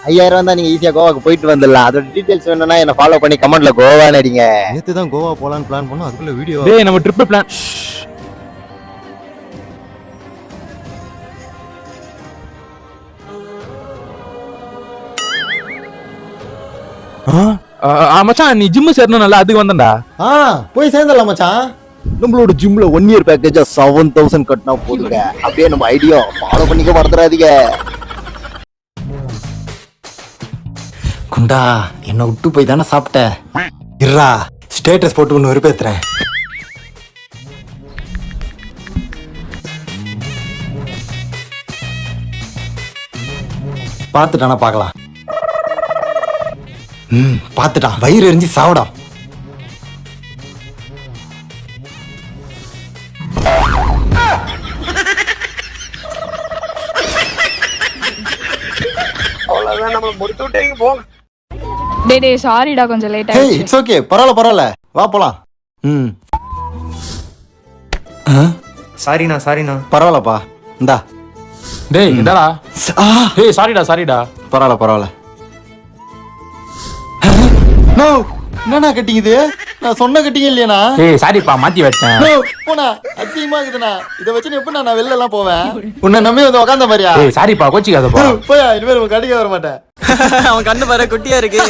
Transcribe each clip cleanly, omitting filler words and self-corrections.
5000 தான் நீங்க ஈஸியா கோவாக்கு போயிட்டு வந்துடலாம். அதோட டீடைல்ஸ் வேணும்னா என்ன ஃபாலோ பண்ணி கமெண்ட்ல கோவான்னு அடிங்க. நேத்து தான் கோவா போலான்னு பிளான் பண்ணோம், அதுக்குள்ள வீடியோ. டேய் நம்ம ட்ரிப் பிளான். மச்சான் நீ ஜிம் சேரணும்ல, அதுக்கு வந்தேன்டா. போய் சேர்ந்துடலாம் மச்சான். நம்மளோட ஜிம்ல 1 இயர் பேக்கேஜா 7000 கட்டினா போதுங்க. அப்படியே நம்ம ஐடியா ஃபாலோ பண்ணிக்க மறந்துடாதீங்க. குண்டா என்ன விட்டு போய் தானே சாப்பிட்ட. இருடா ஸ்டேட்டஸ் போட்டு ஒன்று வெறுப்பேத்துறேன். பார்த்துட்டானா பார்க்கலாம். பார்த்துட்டான், வயிறு எரிஞ்சு சாவடா. அவ்வளவுதான், நம்ம முடிச்சு விட்டீங்க போங்க. டேய் சாரிடா கொஞ்சம் லேட் ஆயிடுச்சு. இட்ஸ் ஓகே, பரவாயில்ல வா போலாம். சாரிண்ணா பரவாயில்லப்பா, இந்தா. டேய் இந்தாடா. டேய் சாரிடா. பரவாயில்ல. என்னண்ணா கட்டிங்குது? நான் சொன்ன கட்டிங்க இல்லையாண்ணா? டேய் சாரிப்பா மாத்தி வச்சேன். போனா அதிகமா இருக்குதுண்ணா. இதை வச்சு எப்படி நான் வெளில எல்லாம் போவேன்? உன்னை நம்பி வந்து உக்காந்த மாதிரியா? டேய் சாரிப்பா கோச்சிக்காதப்பா. போயா, இனிமேல் உன் கடிக்க வர மாட்டேன். அவன் கண்ணு பாரு குட்டியா இருக்கு.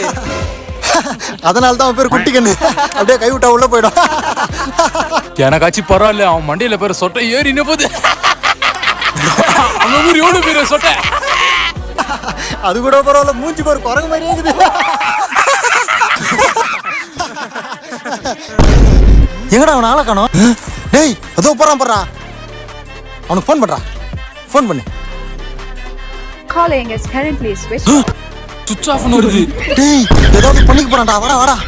அதனால தான் அவன் பேர் குட்டி கண்ணு. அப்படியே கை விட்டா உள்ள போயிடும். எனக்காச்சு பரவாயில்ல, அவன் மண்டையில பேர் சொட்டை ஏறி போகுது. அந்த ஊர் எவ்வளவு பேர் சொட்டை. அது கூட பரவாயில்ல, மூஞ்சி பேர் குரங்கு மாதிரியே இருக்குது. எங்கடா அவன் ஆளை காணோம்? டேய் அதோ போறான். அவனுக்கு ஃபோன் பண்ணு. Calling is currently switched. சுவிட்ச் ஆஃப்னு வருது. டேய் ஏதாவது பண்ணிக்க போறான்டா. வாடா.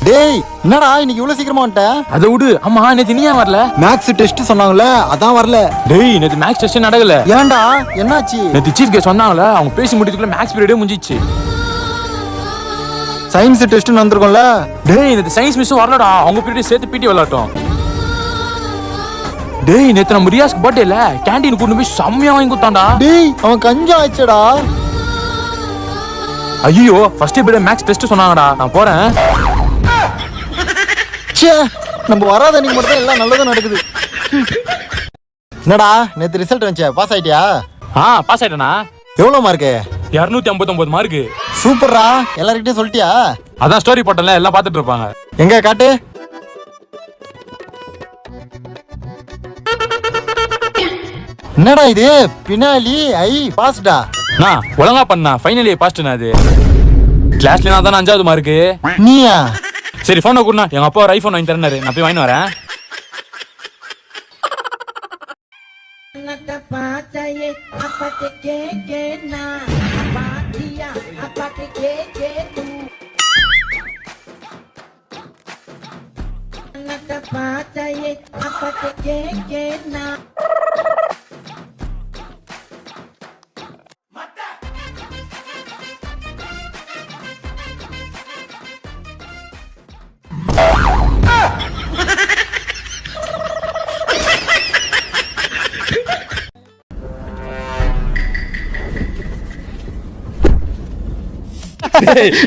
டேய் என்னடா இன்னைக்கு இவ்வளவு சீக்கிரமா வந்துட்ட? அதை விடு. ஆமா நேத்து நீ ஏன் வரல? மேக்ஸ் டெஸ்ட் சொன்னாங்கல்ல, அதான் வரல. டேய் நேத்து மேக்ஸ் டெஸ்ட் நடக்கல. ஏன்டா என்னாச்சு? நேத்து சீஃப் கெஸ்ட் சொன்னாங்கல, அவங்க பேசி முடிக்கிறதுக்குள்ள மேக்ஸ் பீரியடே முடிஞ்சிச்சு. சயின்ஸ் டெஸ்ட் நடந்துருக்கும்ல. டேய் நேத்து சயின்ஸ் மிஸ் வரலடா, அவங்க பீரியட் சேர்த்து பிடி விளையாட்டோம். டேய் நேத்து நம்ம ரியாஸ்க்கு பர்த்டேல கேண்டீன் கூட்டி போய் செம்மையா வாங்கி கொடுத்தான்டா. டேய் அவன் கஞ்சா ஆச்சுடா. ஐயோ ஃபர்ஸ்ட் பீரியட் மேக்ஸ் டெஸ்ட் சொன்னாங்கடா, நான் போறேன். நம்ம வராத அன்னைக்கு மட்டும் தான் எல்லாம் நல்லதும் நடக்குது. என்னடா நேத்து ரிசல்ட் வந்துச்சே, பாஸ் ஆயிட்டியா? பாஸ் ஆயிட்டேனா. எவ்வளவு மார்க்கு? 259 மார்க்கு. சூப்பர்ரா, எல்லார்கிட்டயும் சொல்லிட்டியா? அதான் ஸ்டோரி போட்டல, எல்லாம் பார்த்துட்டு இருப்பாங்க. எங்க காட்டு. என்னடா இது பினாலி? பாஸ்டா. நான் ஒழுங்கா பண்ணா ஃபைனலி பாஸ்ட்னா. அது கிளாஸ்ல நான் தான் 5வது மார்க்கு. நீயா? சரி போனை கொடுண்ணா, எங்க அப்பா ஒரு ஐபோன் வாங்கி தரனாரு, நான் போய் வாங்கி வரேன்.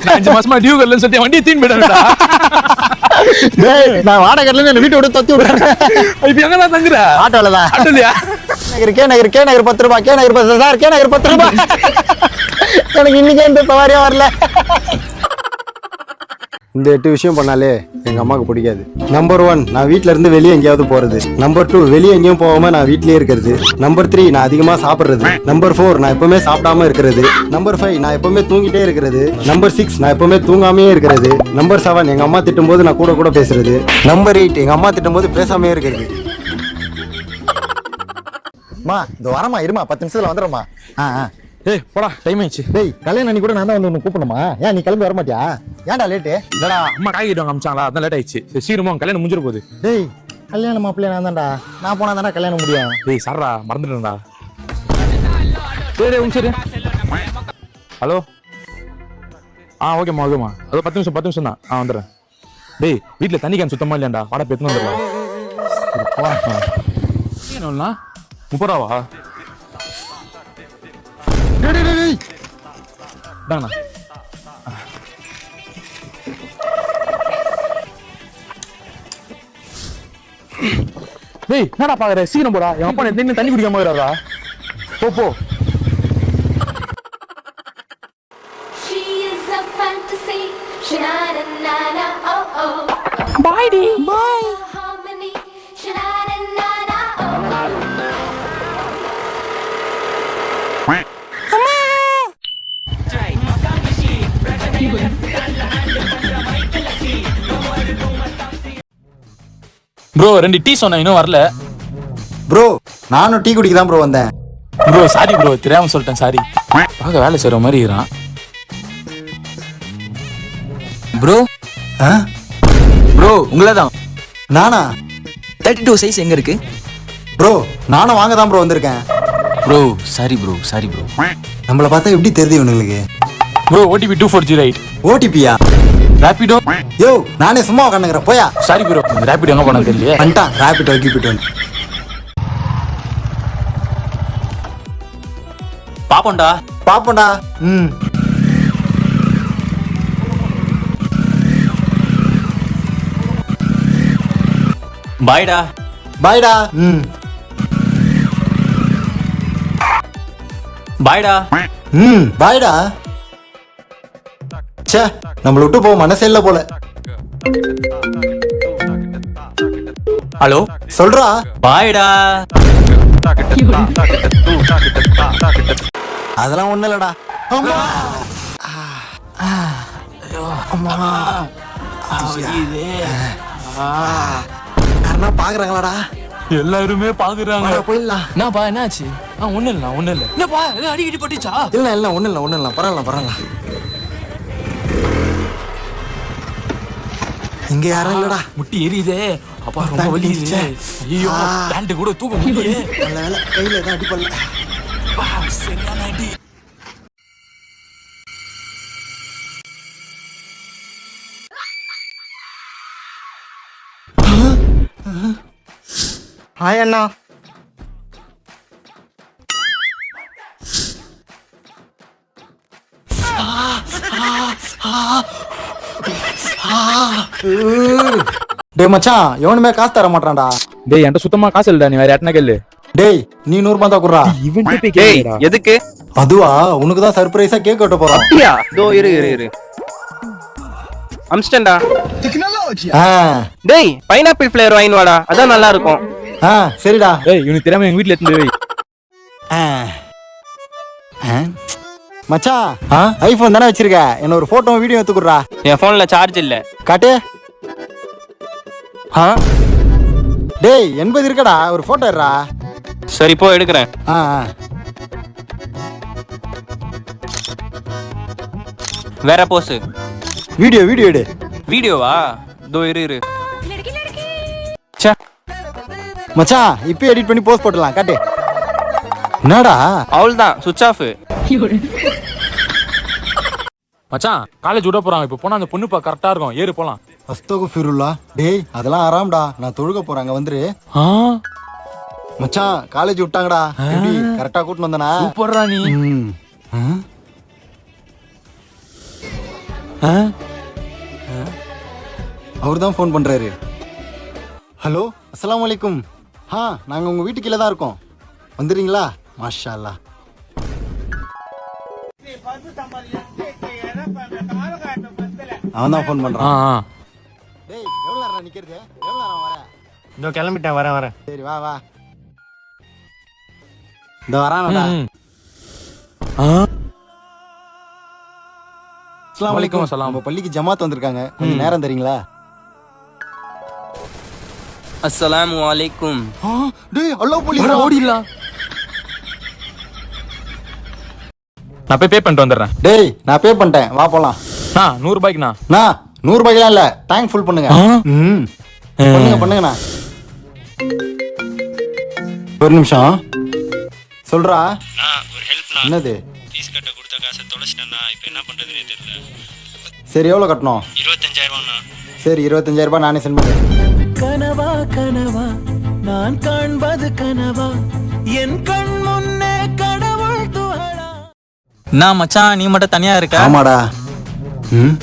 நான் 5 மாசமா டியூ கல்லன்னு சொல்லி வண்டியை தீன் போயிட்டேன்டா. நான் வாடகைல என்ன வீட்டை விட்டு தத்தி விடுறேன். இப்ப எங்க தான் தங்குற? ஆட்டோலதான். ஆட்டோலயா? கே நகர் 10 ரூபாய். சார் கே நகர் 10 ரூபாய். எனக்கு இன்னைக்கு எந்த பவாரியா வரல. இந்த 8 விஷயம் பண்ணாலே எங்க அம்மாவுக்கு பிடிக்காது. நம்பர் 1, நான் வீட்ல இருந்து வெளியே எங்கேயாவது போறது. நம்பர் 2, வெளியே எங்கேயும் போகாம நான் வீட்லயே இருக்கிறது. நம்பர் 3, நான் அதிகமா சாப்பிடுறது. நம்பர் 4, நான் எப்பவுமே சாப்பிடாம இருக்கிறது. நம்பர் 5, நான் எப்பவுமே தூங்கிட்டே இருக்கிறது. நம்பர் 6, நான் எப்பவுமே தூங்காமே இருக்கிறது. நம்பர் 7, எங்க அம்மா திட்டும் போது நான் கூட பேசுறது. நம்பர் 8, எங்க அம்மா திட்டும் போது பேசாமே இருக்கிறது. மா இந்த வரமா இருமா 10 நிமிஷத்துல வந்துடும்மா. டேய் போடா டைம் ஆயிடுச்சு. டேய் கல்யாணம் அன்னைக்கு கூட நான் தான் வந்து உன்னை கூப்பிடணுமா? ஏன் நீ கிளம்பி வர மாட்டியா? ஏன்டா லேட்டு? இல்லடா அம்மா காய் கிட்ட அமிச்சாங்களா அதான் லேட் ஆயிடுச்சு. சரி சீக்கிரமா கல்யாணம் முடிஞ்சிட போகுது. டேய் கல்யாணம் மாப்பிள்ளையா நான் தான்டா. நான் போனா தானே கல்யாணம் முடியும். டேய் சாரா மறந்துட்டேன்டா. டேய் சரி. ஹலோ. ஓகேம்மா ஓகேம்மா. அது 10 நிமிஷம் தான். வந்துடுறேன். டேய் வீட்டுல தண்ணி கேன் சுத்தமா இல்லையாண்டா. வாடா பெத்து வந்துடலாம். என்னண்ணா 30 ரூபாவா? டேய் தாங்கண்ணா. டேய் என்னடா பாக்குற? சீக்கிரம் போடா. என் அப்பா என்ன தண்ணி குடிக்காம போயிடாதா? போ. She is a fantasy. Sha-na-na-na-na, oh oh. Bye, Dee. Bye. Harmony. Sha-na-na-na-na, oh oh. Bro 2 tea சொன்னேன் இன்னும் வரல. ப்ரோ நானும் டீ குடிக்க தான் ப்ரோ வந்தேன். ப்ரோ சாரி ப்ரோ தெரியாம சொல்லிட்டேன் சாரி. பார்க்க வேலை செய்யற மாதிரி இருக்கிறான். ப்ரோ ப்ரோ உங்களை தான். நானா? 32 சைஸ் எங்க இருக்கு? ப்ரோ நானும் வாங்க தான் ப்ரோ வந்திருக்கேன். Bro sorry bro. நம்மள பார்த்தா எப்படி தெரியுது இவனுங்களுக்கு? Bro OTP 2408. ஓடிபியா? ரேபிடோ. யோ நானே சும்மா உட்காந்துக்கிறேன் போயா. சாரி ப்ரோ ரேபிடோ எங்க போனா தெரியல. வந்துட்டான் ரேபிட்டோ கிபிட்டோ. பாப்போண்டா. பாப்போண்டா. பாய்டா. பாய்டா. பாய்டா. பாய்டா. ச்சே நம்மள விட்டு போக மனசே இல்ல போல. ஹலோ சொல்றா. பாய்டா. அதெல்லாம் ஒண்ணு இல்லடா. அம்மா யாருன்னா பாக்குறாங்களாடா? எல்லாருமே பாக்குறாங்க. போயிடலாம். என்னப்பா என்னாச்சு? ஒண்ணும் இல்ல. என்னப்பா அடிக்கடி பட்டுச்சா? இல்ல ஒண்ணு இல்ல பரவாயில்ல. இங்க யாரும் இல்லடா. முட்டி எரியுதே. அப்பா ரொம்ப வலிக்குது. ஐயோ பேண்ட் கூட தூக்க முடியல. நல்ல வேலை கையில ஏதாவது அடிப்படல. சரியான அடி. ஹாய் அண்ணா. டேய் மச்சான் எவனுமே காசு தர மாட்டான்டா. டேய் என்கிட்ட சுத்தமா காசு இல்லடா. நீ வேற யாருன்னா கேளு. டேய் நீ 100 ரூபாய் தான் குடுறா. டேய் எதுக்கு? அதுவா உனக்கு தான் சர்ப்ரைஸா கேக் வெட்ட போறோம். அப்படியா? தோ இரு. அம்ஸ்டன்டா. டேய் பைனாப்பிள் ஃப்ளேவர் வாங்கி வாடா. அதான் நல்லா இருக்கும். சரிடா. டேய் இவனுக்கு தெரியாம எங்க வீட்ல எடுத்து போய். மச்சான் ஐபோன் தானே வச்சிருக்க? என்ன ஒரு போட்டோ வீடியோ எடுத்து குடுறா. என் போன்ல சார்ஜ் இல்ல. காட்டு. டேய் 80 இருக்கடா. ஒரு போட்டோ எடுறா. சரி போ எடுக்கிறேன். வேற போஸ். வீடியோ எடு. வீடியோவா? தோ இரு. மச்சான் இப்போ எடிட் பண்ணி போஸ்ட் போடலாம். காட்டு. என்னடா? அவ்வளவுதான் சுவிட்ச் ஆஃப். மச்சான் காலேஜ் விட போறாங்க. இப்ப போனா அந்த பொண்ணு கரெக்டா இருக்கும். ஏறு போலாம். அஸ்தகுஃபிருல்லா. டேய் அதெல்லாம் ஆறாம்டா. நான் தொழுக போறாங்க வந்துரு. மச்சான் காலேஜ் விட்டாங்கடா. எப்படி கரெக்டா கூட்டிட்டு வந்தனா? சூப்பர்ரா நீ. அவர்தான் ஃபோன் பண்றாரு. ஹலோ அஸ்ஸலாமு அலைக்கும். நாங்க உங்க வீட்டுக்கு கீழே தான் இருக்கோம். வந்துடுறீங்களா? மாஷா அல்லாஹ். அவன் தான் ஃபோன் பண்றான். டேய் எவ்வளவு நேரம் நிக்கிறது? எவ்வளவு நேரம் வர? இதோ கிளம்பிட்டேன். வரேன். சரி வா. இந்த வரானடா. அஸ்ஸலாமு அலைக்கும். நம்ம பள்ளிக்கு ஜமாத் வந்திருக்காங்க. கொஞ்சம் நேரம் தரீங்களா? அஸ்ஸலாமு அலைக்கும். டேய் அல்லாஹ் போலீஸ். ஓடிடலாம். நான் போய் பே பண்ணிட்டு வந்துடுறேன். டேய் நான் பே பண்ணிட்டேன், வா போலாம். 100 ரூபாய்க்குண்ணா. நான் 100 ரூபாய்க்குலாம் இல்ல, டேங்க் ஃபுல் பண்ணுங்க. ம் பண்ணுங்கண்ணா. ஒரு நிமிஷம் சொல்றா. ஒரு ஹெல்ப் என்னது? ஃபீஸ் கட்ட கொடுத்த காசை தொலைச்சிட்டேன்னா இப்போ என்ன பண்றதுனே தெரியல. சரி எவ்வளோ கட்டணும்? 25,000 சரி 25,000 ரூபாய் நானே சென்ட் பண்ணுறேன். கனவா கனவா நான் காண்பது கனவா என் கண் முன்னே கடவுள் துகளா. நான் மச்சான் நீ மட்டும் தனியா இருக்க? ஆமாடா. ம்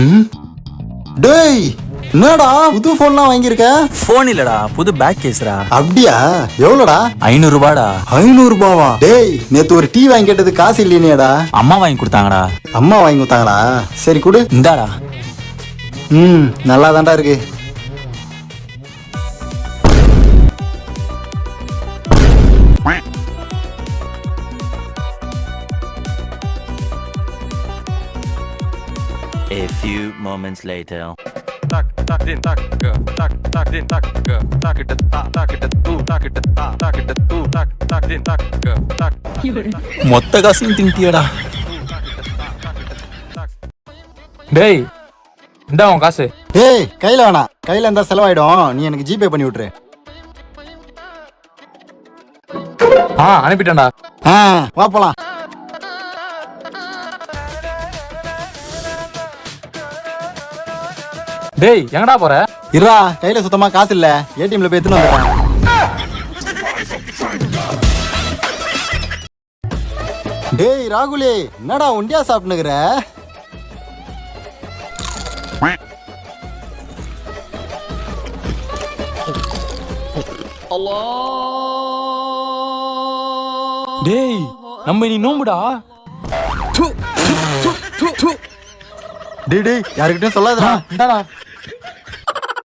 ம் டேய் என்னடா புது ஃபோன்லாம் வாங்கியிருக்க? போன் இல்லடா, புது பேக் கேஸ்ரா. அப்படியா? எவ்வளோடா? 500 ரூபாடா. 500 ரூபாவா? டேய் நேத்து ஒரு டீ வாங்கி கேட்டது காசு இல்லையேடா. அம்மா வாங்கி கொடுத்தாங்கடா. அம்மா வாங்கி கொடுத்தாங்களா? சரி கொடு. இந்தாடா. ம் நல்லா தான்டா இருக்கு. A few moments later. மொத்த காசையும் தின்ட்டியடா. டேய் இந்தா உன் காசு. டேய் கையில வேணாம், கையில இருந்தா செலவாயிடும். நீ எனக்கு ஜிபே பண்ணி விட்டுரு. அனுப்பிட்டேன்டா. வா போலாம். டேய் எங்கடா போற? இருடா கையில சுத்தமா காசு இல்ல, ஏடிஎம்ல போய் எடுத்துன்னு வந்துடுறேன். டேய் ராகுலே என்னடா ஒண்டியா சாப்பிட்டுக்கிற? டேய் நம்ம நீ நோம்புடா. டேய் யாருக்கிட்டையும் சொல்லாதடா. இந்தாடா.